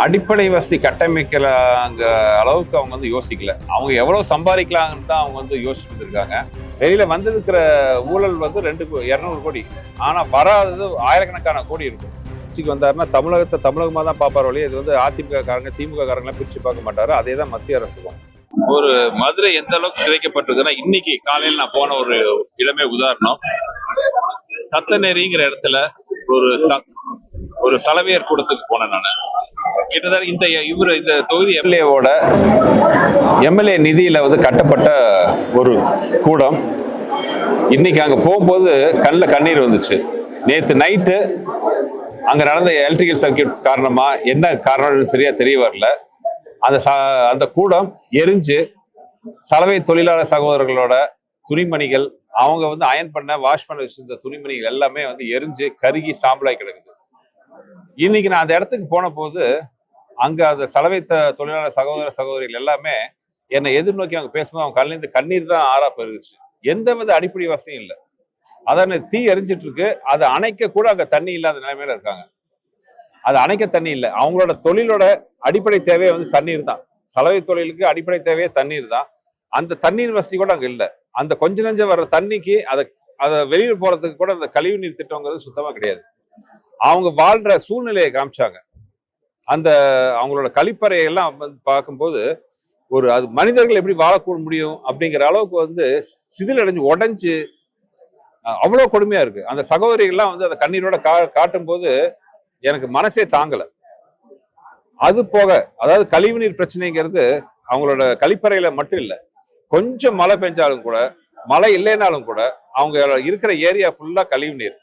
அடிப்படை வசதி கட்டமைக்கலாங்க அளவுக்கு அவங்க வந்து யோசிக்கல. அவங்க எவ்வளவு சம்பாதிக்கலாங்கன்னு தான் அவங்க வந்து யோசிச்சுட்டு இருக்காங்க. வெளியில வந்திருக்கிற ஊழல் வந்து 200 கோடி. ஆனா வராதது ஆயிரக்கணக்கான கோடி இருக்கும். ஆட்சிக்கு வந்தாருன்னா தமிழகத்தை தமிழகமா தான் பார்ப்பார் வழி. இது வந்து அதிமுக காரங்க திமுக காரங்களாம் பிரிச்சு பார்க்க மாட்டாரு. அதே தான் மத்திய அரசுக்கும். ஒரு மதுரை எந்த அளவுக்கு சிதைக்கப்பட்டிருக்குன்னா, இன்னைக்கு காலையில் நான் போன ஒரு இடமே உதாரணம். சத்தநேரிங்கிற இடத்துல ஒரு சலவையர் கூடத்துக்கு போனேன் நான். கிட்டத்தட்ட இந்த தொகுதி எம்எல்ஏ நிதியில வந்து கட்டப்பட்ட ஒரு கூடம். இன்னைக்கு அங்க போகும்போது கண்ணில் கண்ணீர் வந்துச்சு. நேற்று நைட்டு அங்க நடந்த எலக்ட்ரிக்கல் சர்க்கியூட் காரணமா என்ன காரணம் சரியா தெரிய வரல. அந்த கூடம் எரிஞ்சு சலவை தொழிலாளர் சகோதரர்களோட துணிமணிகள், அவங்க வந்து அயன் பண்ண வாஷ் பண்ண வச்சிருந்த துணிமணிகள் எல்லாமே வந்து எரிஞ்சு கருகி சாம்பலாய் கிடக்குது. இன்னைக்கு நான் அந்த இடத்துக்கு போன போது அங்க அந்த சலவை தொழிலாளர் சகோதரிகள் எல்லாமே என்னை எதிர்நோக்கி அவங்க பேசும்போது அவங்க கண்ணிலிருந்து கண்ணீர் தான் ஆறா பெருகுச்சு. எந்த வித அடிப்படை வசதியும் இல்லை. அதான் தீ எரிஞ்சிட்டு இருக்கு, அதை அணைக்க கூட அங்க தண்ணி இல்லாத நிலைமையில இருக்காங்க. அது அணைக்க தண்ணி இல்லை. அவங்களோட தொழிலோட அடிப்படை தேவையே வந்து தண்ணீர் தான். சலவை தொழிலுக்கு அடிப்படை தேவையே தண்ணீர் தான். அந்த தண்ணீர் வசதி கூட அங்க இல்லை. அந்த கொஞ்ச நெஞ்ச வர்ற தண்ணிக்கு அதை வெளியில் போறதுக்கு கூட அந்த கழிவு நீர் திட்டங்கிறது சுத்தமா கிடையாது. அவங்க வாழ்ற சூழ்நிலையை காமிச்சாங்க. அந்த அவங்களோட கழிப்பறையெல்லாம் வந்து பார்க்கும்போது அது மனிதர்கள் எப்படி வாழக்கூட முடியும் அப்படிங்கிற அளவுக்கு வந்து சிதிலடைஞ்சு உடைஞ்சு அவ்வளவு கொடுமையா இருக்கு. அந்த சகோதரிகள்லாம் வந்து அந்த கண்ணீரோட காட்டும் போது எனக்கு மனசே தாங்கல. அது போக அதாவது கழிவுநீர் பிரச்சனைங்கிறது அவங்களோட கழிப்பறையில மட்டும் இல்லை. கொஞ்சம் மழை பெஞ்சாலும் கூட, மழை இல்லைனாலும் கூட அவங்க இருக்கிற ஏரியா ஃபுல்லா கழிவு நீர்.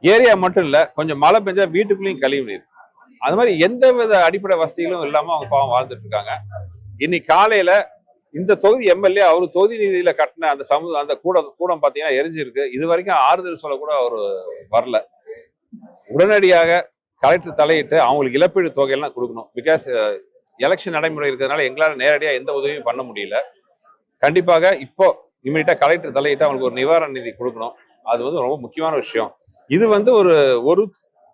ஏரியா மட்டும் இல்ல, கொஞ்சம் மழை பெஞ்சா வீட்டுக்குள்ளேயும் கழிவு நீர். அது மாதிரி எந்த வித அடிப்படை வசதிகளும் இல்லாம அவங்க பாவம் வாழ்ந்துட்டு இருக்காங்க. இன்னைக்கு காலையில இந்த தொகுதி எம்எல்ஏ அவரு தொகுதி நிதியில கட்டின அந்த கூடம் பாத்தீங்கன்னா எரிஞ்சிருக்கு. இது வரைக்கும் ஆறுதல் சொல்ல கூட அவர் வரல. உடனடியாக கலெக்டர் தலையிட்டு அவங்களுக்கு இழப்பீடு தொகையெல்லாம் கொடுக்கணும். பிகாஸ் எலெக்ஷன் நடைமுறை இருக்கிறதுனால எங்களால் நேரடியாக எந்த உதவியும் பண்ண முடியல. கண்டிப்பாக இப்போ இமீடியட்டா கலெக்டர் தலையிட்டு அவங்களுக்கு ஒரு நிவாரண நிதி கொடுக்கணும். அது வந்து ரொம்ப முக்கியமான விஷயம். இது வந்து ஒரு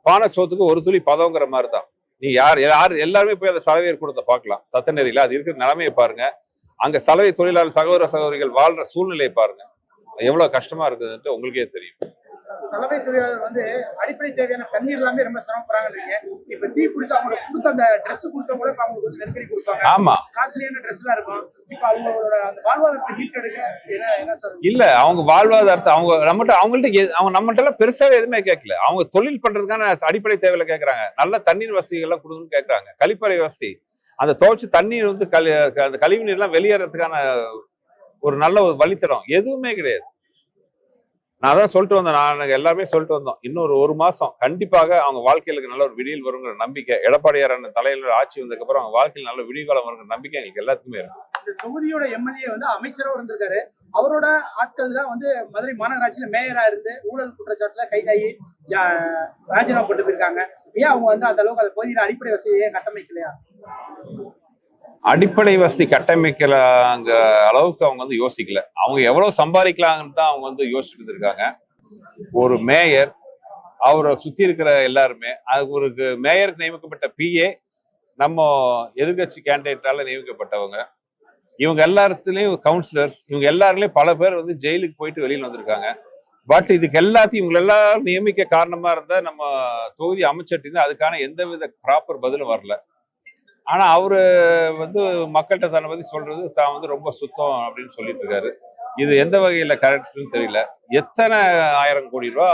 பானை சோத்துக்கு ஒரு துளி பதங்கிற மாதிரி தான். நீ யார் எல்லாருமே போய் அந்த சலவையர் கூடத்தை பார்க்கலாம். சத்தநேரியில அது இருக்கிற நிலைமையை பாருங்க. அங்க சலவை தொழிலாளர் சகோதரிகள் வாழ்ற சூழ்நிலையை பாருங்க. எவ்வளவு கஷ்டமா இருக்குதுன்ட்டு உங்களுக்கே தெரியும். சலவை தொழிலாளர் வந்து அடிப்படை தேவையான தண்ணீர் எல்லாமே ரொம்ப சிரமப்படுறாங்க. இப்ப தீ பிடிச்சு அவங்களுக்கு கொடுத்த அந்த ட்ரெஸ் கொடுத்தவங்களே அவங்களுக்கு வந்து நெருக்கடி கொடுப்பாங்க. ஆமா, காஸ்ட்லியான ட்ரெஸ் எல்லாம் இருக்கும். இப்ப அவங்களோட அந்த வாழ்வாதாரத்தை மீட்டெடுக்க என்ன சார் இல்ல, அவங்க வாழ்வாதாரத்தை அவங்க நம்மகிட்ட எல்லாம் பெருசாவே எதுவுமே கேட்கல. அவங்க தொழில் பண்றதுக்கான அடிப்படை தேவையில கேட்கறாங்க. நல்ல தண்ணீர் வசதிகள் எல்லாம் கொடுக்கணும்னு கேட்கறாங்க. கழிப்பறை வசதி, அந்த துவைச்சு தண்ணீர் வந்து அந்த கழிவு நீர் எல்லாம் வெளியேறதுக்கான ஒரு நல்ல ஒரு வழித்தடம் எதுவுமே கிடையாது. நான் அதான் சொல்லிட்டு வந்தேன். நான் எல்லாருமே சொல்லிட்டு வந்தோம். இன்னொரு 1 மாசம் கண்டிப்பாக அவங்க வாழ்க்கையில நல்ல ஒரு விடியல் வருங்கிற நம்பிக்கை, எடப்பாடியார் தலையில ஆட்சி வந்ததுக்கு அப்புறம் அவங்க வாழ்க்கையில் நல்ல விடிவுகாலம் வருங்கிற நம்பிக்கை எங்களுக்கு எல்லாத்துக்குமே இருக்கு. இந்த தொகுதியோட எம்எல்ஏ வந்து அமைச்சராக இருந்திருக்காரு. அவரோட ஆட்கள் தான் வந்து மதுரை மாநகராட்சியில மேயரா இருந்து ஊழல் குற்றச்சாட்டுல கைதாகி ராஜினாமா போட்டு போயிருக்காங்க. ஏன் அவங்க வந்து அந்த அளவுக்கு அந்த பகுதியில அடிப்படை வசதியை கட்டமைக்கலையா? அடிப்படை வசதி கட்டமைக்கலாங்கிற அளவுக்கு அவங்க வந்து யோசிக்கல. அவங்க எவ்வளவு சம்பாதிக்கலாங்கன்னு தான் அவங்க வந்து யோசிச்சுட்டு இருக்காங்க. ஒரு மேயர், அவரை சுத்தி இருக்கிற எல்லாருமே, அதுக்கு மேயருக்கு நியமிக்கப்பட்ட பிஏ நம்ம எதிர்கட்சி கேண்டிடேட்டால நியமிக்கப்பட்டவங்க, இவங்க எல்லாத்துலயும் கவுன்சிலர்ஸ், இவங்க எல்லாருலயும் பல பேர் வந்து ஜெயிலுக்கு போயிட்டு வெளியில் வந்திருக்காங்க. பட் இதுக்கு எல்லாத்தையும் இவங்க எல்லாரும் நியமிக்க காரணமா இருந்தா நம்ம தொகுதி அமைச்சர் அதுக்கான எந்தவித ப்ராப்பர் பதிலும் வரல. ஆனா அவரு வந்து மக்கள்கிட்ட தன்னை பத்தி சொல்றது தான் வந்து ரொம்ப சுத்தம் அப்படின்னு சொல்லிட்டு இருக்காரு. இது எந்த வகையில கரெக்ட்னு தெரியல. எத்தனை 1000 கோடி ரூபா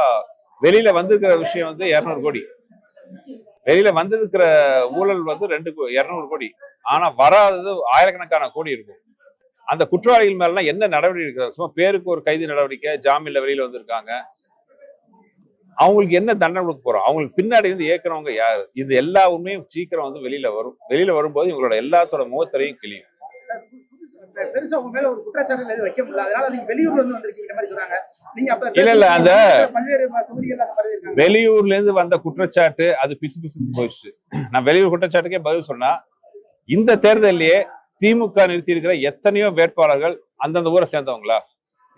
வெளியில வந்திருக்கிற விஷயம் வந்து 200 கோடி. வெளியில வந்திருக்கிற ஊழல் வந்து 200 கோடி. ஆனா வராதது ஆயிரக்கணக்கான கோடி இருக்கும். அந்த குற்றவாளிகள் மேலாம் என்ன நடவடிக்கை இருக்கு? சும்மா பேருக்கு ஒரு கைது நடவடிக்கை, ஜாமீன்ல வெளியில வந்திருக்காங்க. அவங்களுக்கு என்ன தண்டனை கொடுக்க போறோம்? அவங்களுக்கு பின்னாடி வந்து ஏற்கிறவங்க யாரு? இது எல்லா உண்மையும் சீக்கிரம் வந்து வெளியில வரும். வெளியில வரும்போது இவங்களோட எல்லாத்தோட முகத்திரையும் கிளியும். பெருசா உங்க மேல ஒரு குற்றச்சாட்டு எதுவும் வைக்க முடியல. அதனால நீங்க வெளியூர்ல இருந்து வந்திருக்கீங்க மாதிரி சொல்றாங்க. நீங்க அப்ப இல்ல அந்த பல்வேறு தொகுதிகள் அந்த மாதிரி இருக்காங்க. வெளியூர்ல இருந்து வந்த குற்றச்சாட்டு அது பிசு போயிடுச்சு. நான் வெளியூர் குற்றச்சாட்டுக்கே பதில் சொன்னா, இந்த தேர்தலையே திமுக நிறுத்தி இருக்கிற எத்தனையோ வேட்பாளர்கள் அந்தந்த ஊரை சேர்ந்தவங்களா?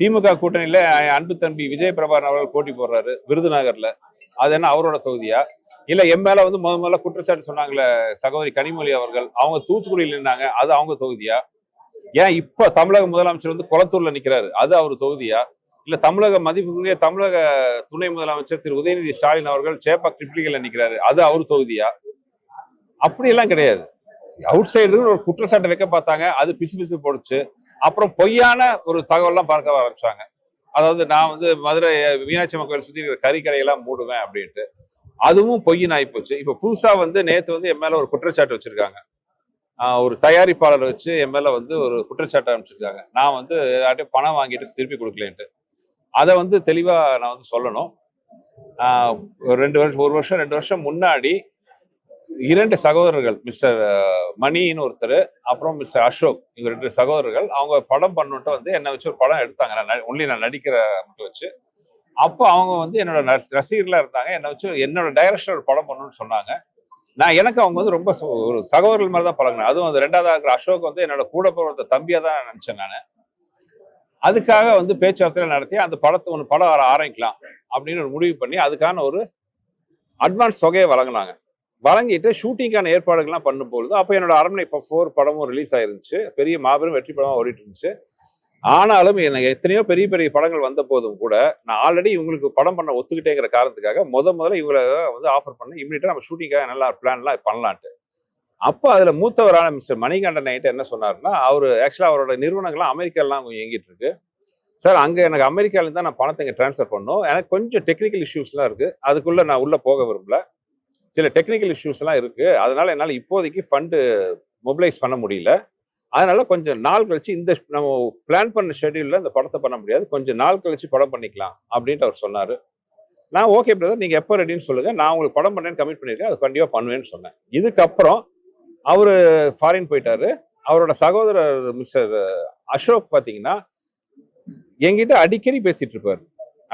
திமுக கூட்டணியில அன்பு தம்பி விஜய் பிரபாகரன் அவர்கள் போட்டி போடுறாரு விருதுநகர்ல. அது என்ன அவரோட தொகுதியா? இல்ல என் மேல வந்து முதல்ல குற்றச்சாட்டு சொன்னாங்களே சகோதரி கனிமொழி அவர்கள், அவங்க தூத்துக்குடியில் நின்னாங்க, அது அவங்க தொகுதியா? ஏன் இப்ப தமிழக முதலமைச்சர் வந்து கொளத்தூர்ல நிக்கிறாரு, அது அவர் தொகுதியா? இல்ல தமிழக மதிப்புக்குரிய தமிழக துணை முதலமைச்சர் திரு உதயநிதி ஸ்டாலின் அவர்கள் சேப்பாக் ட்ரிப்ளிகேல நிக்கிறாரு, அது அவர் தொகுதியா? அப்படியெல்லாம் கிடையாது. அவுட் சைடர் ஒரு குற்றச்சாட்டை வைக்க பார்த்தாங்க, அது பிசு பிசு போடுச்சு. அப்புறம் பொய்யான ஒரு தகவல்லாம் பார்க்க ஆரம்பிச்சாங்க. அதாவது நான் வந்து மதுரை மீனாட்சி அம்மன் கோயில் சுத்தி இருக்கிற கறிக்கடையெல்லாம் மூடுவேன் அப்படின்ட்டு. அதுவும் பொய்ன்னு ஆயிப்போச்சு. இப்ப புதுசா வந்து நேத்து வந்து என் மேல ஒரு குற்றச்சாட்டு வச்சிருக்காங்க. ஒரு தயாரிப்பாளர் வச்சு என் மேல வந்து ஒரு குற்றச்சாட்டு அமைச்சிருக்காங்க. நான் வந்து யார்கிட்டயும் பணம் வாங்கிட்டு திருப்பி கொடுக்கலன்ட்டு. அதை வந்து தெளிவா நான் வந்து சொல்லணும். ஒரு 1 வருஷம் 2 வருஷம் முன்னாடி 2 சகோதரர்கள், மிஸ்டர் மணின்னு ஒருத்தர், அப்புறம் மிஸ்டர் அசோக், இவங்க 2 சகோதரர்கள், அவங்க படம் பண்ணுட்டு வந்து என்னை வச்சு ஒரு படம் எடுத்தாங்க. நான் நடிக்கிற மட்டும் வச்சு. அப்போ அவங்க வந்து என்னோட ரசிகர்களா இருந்தாங்க. என்னை வச்சு என்னோட டைரக்ஷன் ஒரு படம் பண்ணணும்னு சொன்னாங்க. எனக்கு அவங்க வந்து ரொம்ப ஒரு சகோதரர்கள் மாதிரி தான் பழகினேன். அதுவும் அந்த 2வது இருக்கிற அசோக் வந்து என்னோட கூட பிறந்த தம்பியா தான் நினைச்சேன் நான். அதுக்காக வந்து பேச்சுவார்த்தை நடத்தி அந்த படம் ஆரம்பிக்கலாம் அப்படின்னு ஒரு முடிவு பண்ணி அதுக்கான ஒரு அட்வான்ஸ் தொகையை வழங்கினாங்க. வழங்கிட்டு ஷூட்டிங்கான ஏற்பாடுகள்லாம் பண்ணும்போது அப்போ என்னோட அரண்மனை 4 படமும் ரிலீஸ் ஆயிருந்துச்சு. பெரிய மாபெரும் வெற்றி படமா ஓடிட்டு இருந்துச்சு. ஆனாலும் எனக்கு எத்தனையோ பெரிய பெரிய படங்கள் வந்த போதும் கூட நான் ஆல்ரெடி இவங்களுக்கு படம் பண்ண ஒத்துக்கிட்டேங்கிற காரணத்துக்காக முதல்ல இவங்களை வந்து ஆஃபர் பண்ணி இமீடியட்டா நம்ம ஷூட்டிங்காக நல்லா பிளான்லாம் பண்ணலான்ட்டு. அப்போ அதுல மூத்தவரான மிஸ்டர் மணிகண்டன் நைட்டு என்ன சொன்னாருன்னா, ஆக்சுவலா அவரோட நிறுவனங்கள்லாம் அமெரிக்காலாம் கொஞ்சம் இயங்கிட்டு இருக்கு சார். அங்க எனக்கு அமெரிக்கால இருந்தா நான் பணத்தை இங்க டிரான்ஸ்ஃபர் பண்ணணும். எனக்கு கொஞ்சம் டெக்னிக்கல் இஷ்யூஸ்லாம் இருக்கு. அதுக்குள்ள நான் உள்ள போக விரும்பல. சில டெக்னிக்கல் இஷ்யூஸ் எல்லாம் இருக்கு. அதனால என்னால இப்போதைக்கு ஃபண்டு மொபிலைஸ் பண்ண முடியல. அதனால கொஞ்சம் நாள் கழிச்சு நம்ம பிளான் பண்ண ஷெட்யூல்ல இந்த படத்தை பண்ண முடியாது. கொஞ்சம் நாள் கழிச்சு படம் பண்ணிக்கலாம் அப்படின்ட்டு அவர் சொன்னாரு. நான் ஓகே பிரதர், நீங்க எப்போ ரெடின்னு சொல்லுங்க, நான் உங்களுக்கு படம் பண்ணேன்னு கமிட் பண்ணிருக்கேன், அது கண்டிப்பா பண்ணுவேன்னு சொன்னேன். இதுக்கப்புறம் அவரு ஃபாரின் போயிட்டாரு. அவரோட சகோதரர் மிஸ்டர் அசோக் பாத்தீங்கன்னா என்கிட்ட அடிக்கடி பேசிட்டு இருப்பாரு.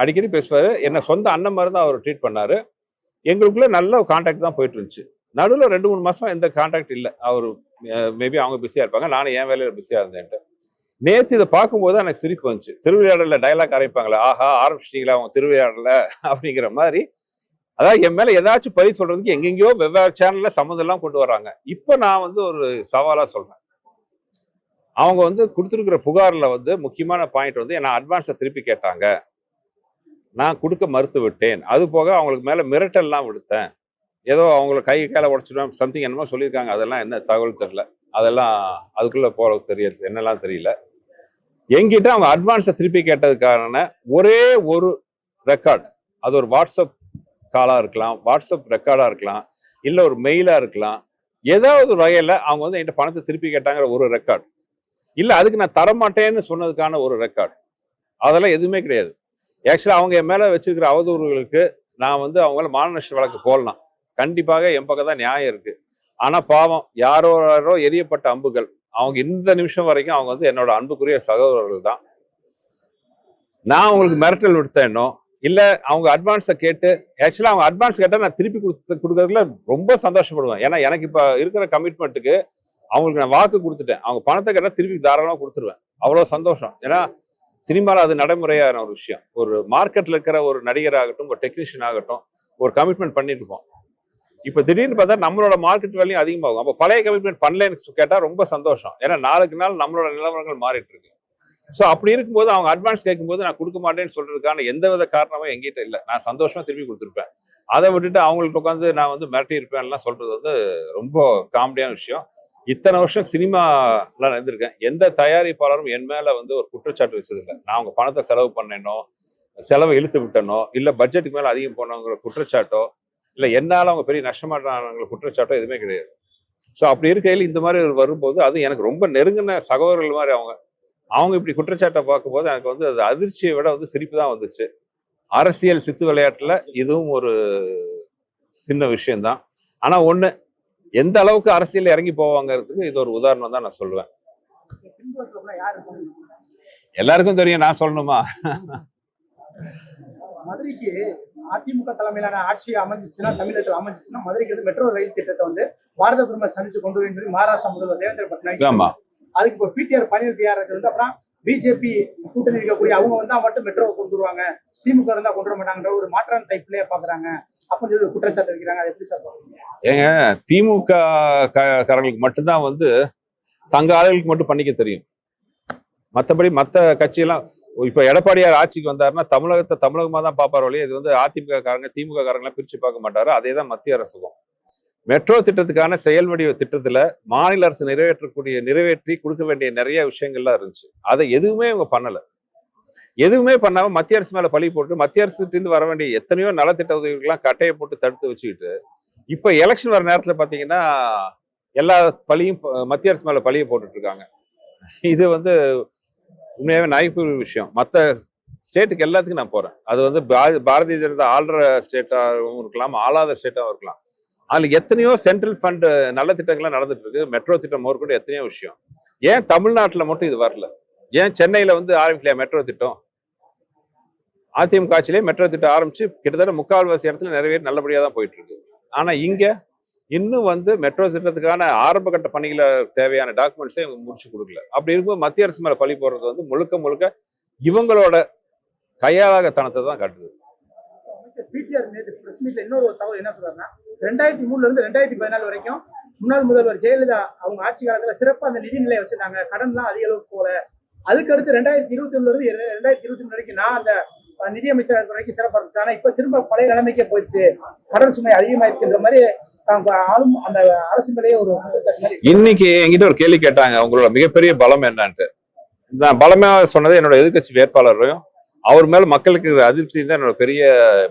அடிக்கடி பேசுவாரு. என்ன சொந்த அண்ணன் மாதிரி தான் அவர் ட்ரீட் பண்ணாரு. எங்களுக்குள்ள நல்ல கான்டாக்ட் தான் போயிட்டு இருந்துச்சு. நடுவில் 2-3 மாசமா எந்த கான்டாக்ட் இல்லை. அவர் மேபி அவங்க பிஸியா இருப்பாங்க, நானும் என் வேலையில பிஸியா இருந்தேன்ட்டு. நேற்று இதை பார்க்கும்போது எனக்கு சிரிப்பு வந்துச்சு. திருவிளையாடல டைலாக் ஆரம்பிப்பாங்களே, ஆஹா ஆரம்பிச்சிட்டீங்களா அவங்க திருவிளையாடல அப்படிங்கிற மாதிரி. அதாவது என் மேல ஏதாச்சும் பழி சொல்றதுக்கு எங்கெங்கயோ வெவ்வேறு சேனல்ல சம்மந்தம் எல்லாம் கொண்டு வர்றாங்க. இப்ப நான் வந்து ஒரு சவாலா சொல்றேன். அவங்க வந்து கொடுத்துருக்கிற புகார்ல வந்து முக்கியமான பாயிண்ட் வந்து என்ன அட்வான்ஸை திருப்பி கேட்டாங்க, நான் கொடுக்க மறுத்து விட்டேன். அது போக அவங்களுக்கு மேல மிரட்டல்லாம் விடுத்தேன். ஏதோ அவங்கள கையில உடச்சிடும் சம்திங் என்னமோ சொல்லியிருக்காங்க. அதெல்லாம் என்ன தகவல் தெரியல. அதெல்லாம் அதுக்குள்ள போற தெரியல, என்னெல்லாம் தெரியல. என்கிட்ட அவங்க அட்வான்ஸை திருப்பி கேட்டதுக்கான ஒரே ஒரு ரெக்கார்ட், அது ஒரு வாட்ஸ்அப் காலா இருக்கலாம், வாட்ஸ்அப் ரெக்கார்டா இருக்கலாம், இல்ல ஒரு மெயிலா இருக்கலாம். ஏதாவது ஒரு வகையில அவங்க வந்து என்கிட்ட பணத்தை திருப்பி கேட்டாங்கிற ஒரு ரெக்கார்ட், இல்ல அதுக்கு நான் தரமாட்டேன்னு சொன்னதுக்கான ஒரு ரெக்கார்ட், அதெல்லாம் எதுவுமே கிடையாது. ஆக்சுவலா அவங்க என் மேல வச்சிருக்கிற அவதூறுகளுக்கு நான் வந்து அவங்கள மான நஷ்ட வழக்கு போடலாம். கண்டிப்பாக என் பக்கம் தான் நியாயம் இருக்கு. ஆனா பாவம் யாரோ யாரோ எரியப்பட்ட அம்புகள். அவங்க இந்த நிமிஷம் வரைக்கும் அவங்க வந்து என்னோட அன்புக்குரிய சகோதரர்கள் தான். நான் அவங்களுக்கு மிரட்டல் விடுத்தேனோ இல்ல அவங்க அட்வான்ஸை கேட்டு, ஆக்சுவலா அவங்க அட்வான்ஸ் கேட்டா நான் திருப்பி கொடுக்கறதுல ரொம்ப சந்தோஷப்படுவேன். ஏன்னா எனக்கு இப்ப இருக்கிற கமிட்மெண்ட்டுக்கு அவங்களுக்கு நான் வாக்கு கொடுத்துட்டேன். அவங்க பணத்தை கேட்டா திருப்பி தாராளமா கொடுத்துருவேன். அவ்வளவு சந்தோஷம். ஏன்னா சினிமாவில் அது நடைமுறையான ஒரு விஷயம். ஒரு மார்க்கெட்ல இருக்கிற ஒரு நடிகர் ஆகட்டும், ஒரு டெக்னீஷியன் ஆகட்டும், ஒரு கமிட்மெண்ட் பண்ணிட்டு இருப்போம். இப்ப திடீர்னு பார்த்தா நம்மளோட மார்க்கெட் வேலையும் அதிகமாகும். அப்போ பழைய கமிட்மெண்ட் பண்ணலன்னு கேட்டா ரொம்ப சந்தோஷம். ஏன்னா நாளுக்கு நாள் நம்மளோட நிலவரங்கள் மாறிட்டு இருக்கு. ஸோ அப்படி இருக்கும்போது அவங்க அட்வான்ஸ் கேட்கும்போது நான் கொடுக்க மாட்டேன்னு சொல்றதுக்கான எந்தவித காரணமும் எங்கிட்ட இல்லை. நான் சந்தோஷமா திருப்பி கொடுத்துருப்பேன். அதை விட்டுட்டு அவங்களுக்கு உட்காந்து நான் வந்து மிரட்டி இருப்பேன்லாம் சொல்றது வந்து ரொம்ப காமெடியான விஷயம். இத்தனை வருஷம் சினிமாலாம் இருந்திருக்கேன். எந்த தயாரிப்பாளரும் என் மேல வந்து ஒரு குற்றச்சாட்டு வச்சதில்லை. நான் அவங்க பணத்தை செலவு பண்ணேனோ, செலவை இழுத்து விட்டனோ, இல்ல பட்ஜெட்டுக்கு மேல அதிகம் போனவங்கிற குற்றச்சாட்டோ, இல்ல என்னால அவங்க பெரிய நஷ்டமாட்டாங்கிற குற்றச்சாட்டோ எதுவுமே கிடையாது. ஸோ அப்படி இருக்கையில் இந்த மாதிரி வரும்போது அது எனக்கு ரொம்ப நெருங்கின சகோதரர்கள் மாதிரி அவங்க இப்படி குற்றச்சாட்டை பார்க்கும்போது எனக்கு வந்து அது அதிர்ச்சியை விட வந்து சிரிப்பு தான் வந்துச்சு. அரசியல் சித்து விளையாட்டுல இதுவும் ஒரு சின்ன விஷயம்தான். ஆனா ஒண்ணு, எந்த அளவுக்கு அரசியல் இறங்கி போவாங்கிறதுக்கு இது ஒரு உதாரணம் தான் நான் சொல்லுவேன். எல்லாருக்கும் தெரியும், நான் சொல்லணுமா? மதுரைக்கு அதிமுக தலைமையிலான ஆட்சி அமைஞ்சிச்சுன்னா, தமிழகத்தில் அமைஞ்சிச்சுன்னா மதுரைக்கு வந்து மெட்ரோ ரயில் திட்டத்தை வந்து பாரத பிரதமர் சந்திச்சு கொண்டு வருவேன் சொல்லி மகாராஷ்டிரா முதல்வர் தேவேந்திர பட்னாவிஸ். அதுக்கு இப்போ பிடிஆர் பணியில் தயாரிக்கிறது வந்து அப்புறம் பிஜேபி கூட்டணி இருக்கக்கூடிய அவங்க வந்தா மட்டும் மெட்ரோ கொண்டு வருவாங்க, திமுக இருந்தா கொண்டு வர மாட்டாங்கன்ற ஒரு மாற்றான் டைப்லயே பாக்குறாங்க அப்படின்னு சொல்லி ஒரு குற்றச்சாட்டு வைக்கிறாங்க. அது எப்படி சார் பாக்குறீங்க? ஏங்க, திமுக காரங்களுக்கு மட்டும்தான் வந்து தங்க ஆளுகளுக்கு மட்டும் பண்ணிக்க தெரியும். மற்றபடி மற்ற கட்சியெல்லாம் இப்ப எடப்பாடியார் ஆட்சிக்கு வந்தாருன்னா தமிழகத்தை தமிழகமா தான் பார்ப்பார் வழியே. இது வந்து அதிமுக காரங்க திமுக காரங்களாம் பிரிச்சு பார்க்க மாட்டாரு. அதே தான் மத்திய அரசுக்கும். மெட்ரோ திட்டத்துக்கான செயல் வடிவ திட்டத்துல மாநில அரசு நிறைவேற்றி கொடுக்க வேண்டிய நிறைய விஷயங்கள்லாம் இருந்துச்சு. அதை எதுவுமே இவங்க பண்ணல. எதுவுமே பண்ணாம மத்திய அரசு மேல பழி போட்டு மத்திய அரசுல இருந்து வர வேண்டிய எத்தனையோ நலத்திட்ட உதவிகள்லாம் கட்டையை போட்டு தடுத்து வச்சுக்கிட்டு இப்ப எலெக்ஷன் வர நேரத்துல பாத்தீங்கன்னா எல்லா பழியும் மத்திய அரசு மேல பழியை போட்டுட்டு இருக்காங்க. இது வந்து உண்மையாவே நகைப்பு விஷயம். மற்ற ஸ்டேட்டுக்கு எல்லாத்துக்கும் நான் போறேன். அது வந்து பாரதிய ஜனதா ஆள்ற ஸ்டேட்டாகவும் இருக்கலாம், ஆளாத ஸ்டேட்டாகவும் இருக்கலாம். அதுல எத்தனையோ சென்ட்ரல் ஃபண்ட் நல்ல திட்டங்கள்லாம் நடந்துட்டு இருக்கு. மெட்ரோ திட்டம் மேற்கொண்டு எத்தனையோ விஷயம். ஏன் தமிழ்நாட்டுல மட்டும் இது வரல? ஏன் சென்னையில வந்து ஆரம்பிக்கலையா மெட்ரோ திட்டம்? அதிமுக ஆட்சியிலே மெட்ரோ திட்டம் ஆரம்பிச்சு கிட்டத்தட்ட 3/4 இடத்துல நிறைவேறி நல்லபடியா தான் போயிட்டு இருக்கு. ஆனா இங்க இன்னும் வந்து மெட்ரோ திட்டத்துக்கான ஆரம்ப கட்ட பணிகளை தேவையான டாக்குமெண்ட்ஸே இவங்க முடிச்சு கொடுக்கல. அப்படி இருக்கும்போது மத்திய அரசு மேல பழி போடுறது வந்து முழுக்க இவங்களோட கையாளத்தனத்தை தான் காட்டுது. பிடிஆர் நேற்று பிரஸ் மீட்ல இன்னொரு தகவல் என்ன சொல்றாருன்னா 2003 இருந்து 2014 வரைக்கும் முன்னாள் முதல்வர் ஜெயலலிதா அவங்க ஆட்சி காலத்துல சிறப்பா அந்த நிதி நிலையை வச்சிருந்தாங்க. கடன்லாம் அதிக அளவுக்கு போல. அதுக்கு அடுத்து 2021 இருந்து 2023 வரைக்கும் நான் அந்த நிதியமைச்சர் வரைக்கும் சிறப்பா இருந்துச்சு. ஆனா இப்ப திரும்ப பழைய நிலைமைக்கே போயிடுச்சு, கடன் சுமை அதிகமாயிடுச்சுன்ற மாதிரி ஆளும் அந்த அரசு மேலேயே ஒரு மாதிரி. இன்னைக்கு என்கிட்ட ஒரு கேள்வி கேட்டாங்க, உங்களோட மிகப்பெரிய பலம் என்னன்ட்டு. நான் பலமா சொன்னது என்னோட எதிர்கட்சி வேட்பாளரையும் அவர் மேல மக்களுக்கு அதிருப்தி தான் என்னோட பெரிய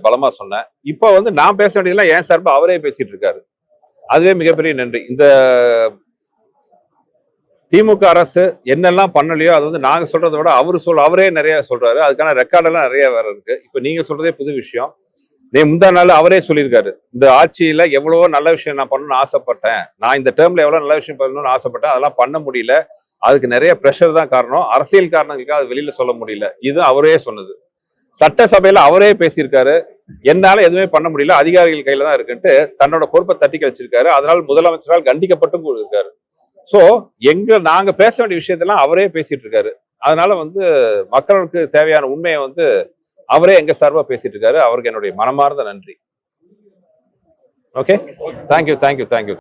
பலமா சொன்னேன். இப்ப வந்து நான் பேச வேண்டியதெல்லாம் ஏன் சார்பா அவரே பேசிட்டு இருக்காரு. அதுவே மிகப்பெரிய நன்றி. இந்த திமுக அரசு என்னெல்லாம் பண்ணலையோ அது வந்து நாங்க சொல்றதை விட அவரே நிறைய சொல்றாரு. அதுக்கான ரெக்கார்டெல்லாம் நிறைய வேற இருக்கு. இப்ப நீங்க சொல்றதே புது விஷயம். முந்தா நாள் அவரே சொல்லியிருக்காரு, இந்த ஆட்சியில எவ்வளவோ நல்ல விஷயம் நான் பண்ணணும்னு ஆசைப்பட்டேன், நான் இந்த டேர்ம்ல எவ்வளவு நல்ல விஷயம் பண்ணணும்னு ஆசைப்பட்டேன், அதெல்லாம் பண்ண முடியல, அதுக்கு நிறைய பிரஷர் தான் காரணம், அரசியல் காரணங்களுக்கு அது வெளியில சொல்ல முடியல. இது அவரே சொன்னது. சட்டசபையில அவரே பேசியிருக்காரு, என்னால எதுவுமே பண்ண முடியல, அதிகாரிகள் கையில தான் இருக்குன்ட்டு தன்னோட பொறுப்பை தட்டி கழிச்சிருக்காரு. அதனால் முதலமைச்சரால் கண்டிக்கப்பட்டும் இருக்காரு. சோ நாங்க பேச வேண்டிய விஷயத்தெல்லாம் அவரே பேசிட்டு இருக்காரு. அதனால வந்து மக்களுக்கு தேவையான உண்மையை வந்து அவரே எங்க சார்பா பேசிட்டு இருக்காரு. அவருக்கு என்னுடைய மனமார்ந்த நன்றி. Okay, thank you.